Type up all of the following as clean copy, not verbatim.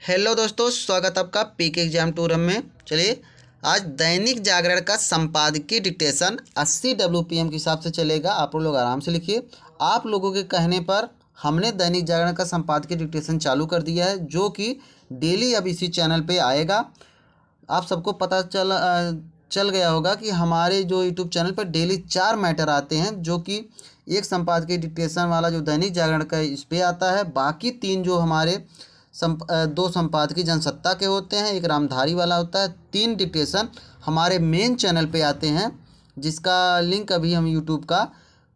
Hello दोस्तों, स्वागत आपका पीके एग्जाम टूरम में। चलिए, आज दैनिक जागरण का संपादकीय डिक्टेशन 80 WPM के हिसाब से चलेगा। आप लोग आराम से लिखिए। आप लोगों के कहने पर हमने दैनिक जागरण का संपादकीय डिक्टेशन चालू कर दिया है, जो कि डेली अब इसी चैनल पे आएगा। आप सबको पता चल गया होगा कि हमारे जो यूट्यूब चैनल पर डेली 4 मैटर आते हैं, जो कि एक संपादकीय डिक्टेशन वाला जो दैनिक जागरण का इस पे आता है, बाकी 3 जो हमारे 2 संपादकीय जनसत्ता के होते हैं, एक रामधारी वाला होता है। 3 डिक्टेशन हमारे मेन चैनल पे आते हैं, जिसका लिंक अभी हम यूट्यूब का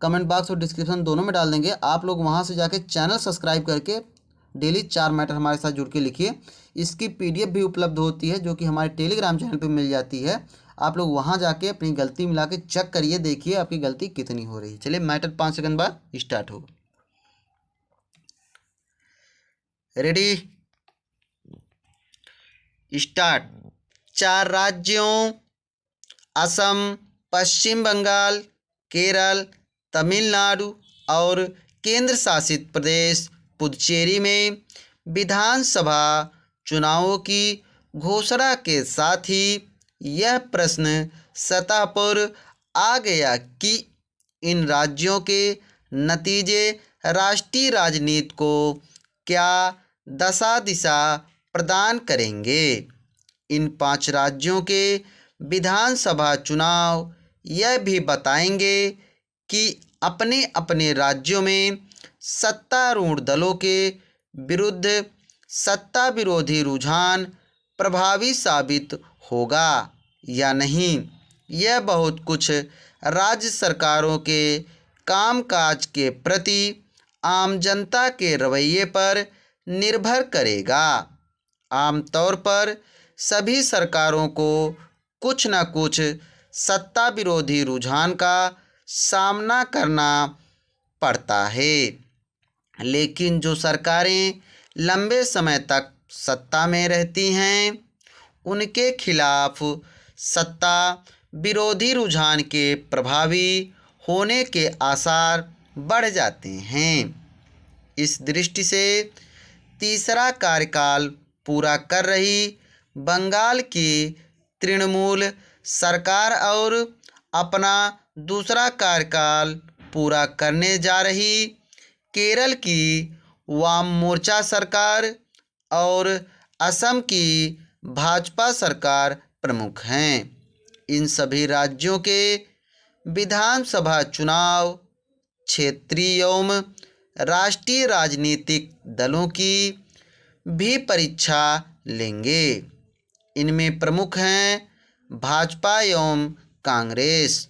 कमेंट बॉक्स और डिस्क्रिप्शन दोनों में डाल देंगे। आप लोग वहाँ से जाके चैनल सब्सक्राइब करके डेली 4 मैटर हमारे साथ जुड़ के लिखिए। इसकी PDF भी उपलब्ध होती है, जो कि हमारे टेलीग्राम चैनल पे मिल जाती है। आप लोग वहाँ जाके अपनी गलती मिला के चेक करिए, देखिए आपकी गलती कितनी हो रही है। चलिए, मैटर 5 सेकंड बाद स्टार्ट हो। Ready, start. 4 राज्यों असम, पश्चिम बंगाल, केरल, तमिलनाडु और केंद्र शासित प्रदेश पुदुचेरी में विधानसभा चुनावों की घोषणा के साथ ही यह प्रश्न सतह पर आ गया कि इन राज्यों के नतीजे राष्ट्रीय राजनीति को क्या दशा दिशा प्रदान करेंगे। इन 5 राज्यों के विधानसभा चुनाव यह भी बताएंगे कि अपने अपने राज्यों में सत्तारूढ़ दलों के विरुद्ध सत्ता विरोधी रुझान प्रभावी साबित होगा या नहीं। यह बहुत कुछ राज्य सरकारों के कामकाज के प्रति आम जनता के रवैये पर निर्भर करेगा। आमतौर पर सभी सरकारों को कुछ न कुछ सत्ता विरोधी रुझान का सामना करना पड़ता है, लेकिन जो सरकारें लंबे समय तक सत्ता में रहती हैं, उनके खिलाफ सत्ता विरोधी रुझान के प्रभावी होने के आसार बढ़ जाते हैं। इस दृष्टि से तीसरा कार्यकाल पूरा कर रही बंगाल की तृणमूल सरकार और अपना दूसरा कार्यकाल पूरा करने जा रही केरल की वाम मोर्चा सरकार और असम की भाजपा सरकार प्रमुख हैं। इन सभी राज्यों के विधानसभा चुनाव क्षेत्रीय एवं राष्ट्रीय राजनीतिक दलों की भी परीक्षा लेंगे। इनमें प्रमुख हैं भाजपा एवं कांग्रेस।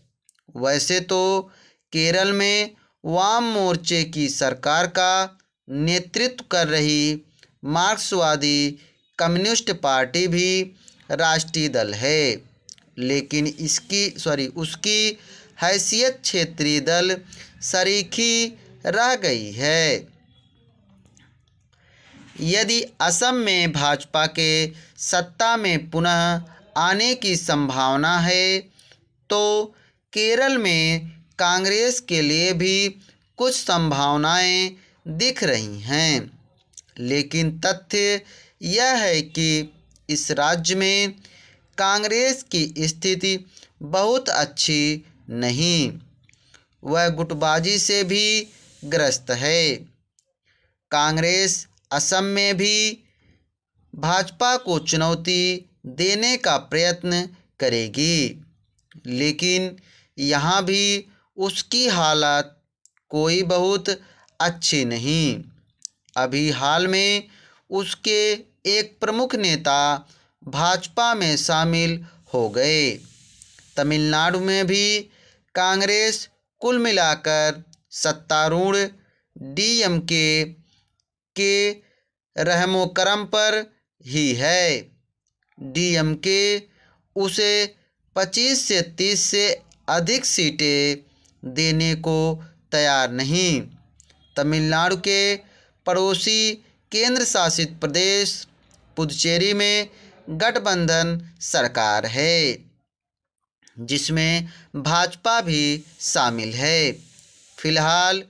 वैसे तो केरल में वाम मोर्चे की सरकार का नेतृत्व कर रही मार्क्सवादी कम्युनिस्ट पार्टी भी राष्ट्रीय दल है, लेकिन उसकी हैसियत क्षेत्रीय दल सरीखी रह गई है। यदि असम में भाजपा के सत्ता में पुनः आने की संभावना है, तो केरल में कांग्रेस के लिए भी कुछ संभावनाएं दिख रही हैं। लेकिन तथ्य यह है कि इस राज्य में कांग्रेस की स्थिति बहुत अच्छी नहीं, वह गुटबाजी से भी ग्रस्त है। कांग्रेस असम में भी भाजपा को चुनौती देने का प्रयत्न करेगी, लेकिन यहाँ भी उसकी हालत कोई बहुत अच्छी नहीं। अभी हाल में उसके एक प्रमुख नेता भाजपा में शामिल हो गए। तमिलनाडु में भी कांग्रेस कुल मिलाकर सत्तारूढ़ DMK के रहमो करम पर ही है। DMK उसे 25 से 30 से अधिक सीटें देने को तैयार नहीं। तमिलनाडु के पड़ोसी केंद्र शासित प्रदेश पुदुचेरी में गठबंधन सरकार है, जिसमें भाजपा भी शामिल है। फिलहाल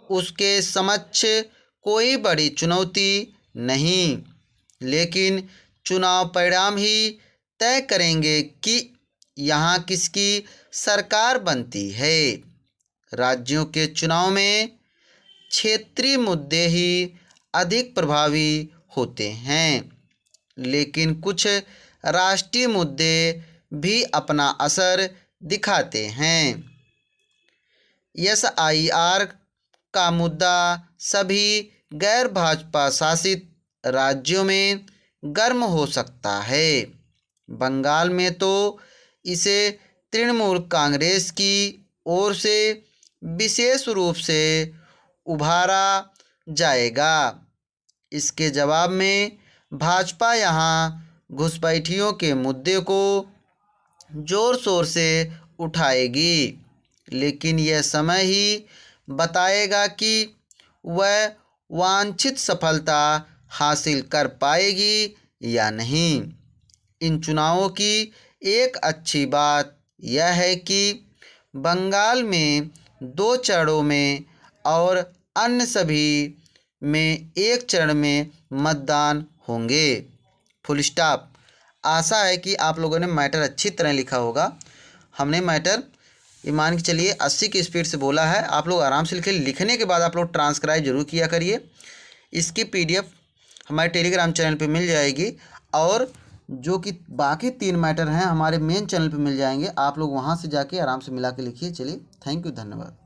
उसके समक्ष कोई बड़ी चुनौती नहीं। लेकिन चुनाव परिणाम ही तय करेंगे कि यहाँ किसकी सरकार बनती है। राज्यों के चुनाव में क्षेत्रीय मुद्दे ही अधिक प्रभावी होते हैं, लेकिन कुछ राष्ट्रीय मुद्दे भी अपना असर दिखाते हैं। SIR का मुद्दा सभी गैर भाजपा शासित राज्यों में गर्म हो सकता है। बंगाल में तो इसे तृणमूल कांग्रेस की ओर से विशेष रूप से उभारा जाएगा। इसके जवाब में भाजपा यहाँ घुसपैठियों के मुद्दे को जोर शोर से उठाएगी, लेकिन यह समय ही बताएगा कि वह वांछित सफलता हासिल कर पाएगी या नहीं। इन चुनावों की एक अच्छी बात यह है कि बंगाल में 2 चरणों में और अन्य सभी में 1 चरण में मतदान होंगे। Full stop. आशा है कि आप लोगों ने मैटर अच्छी तरह लिखा होगा। हमने मैटर ये मान के चलिए 80 की स्पीड से बोला है। आप लोग आराम से लिखे। लिखने के बाद आप लोग ट्रांसक्राइब जरूर किया करिए। इसकी PDF हमारे टेलीग्राम चैनल पे मिल जाएगी और जो कि बाकी 3 मैटर हैं हमारे मेन चैनल पे मिल जाएंगे। आप लोग वहाँ से जाके आराम से मिला के लिखिए। चलिए, थैंक यू, धन्यवाद।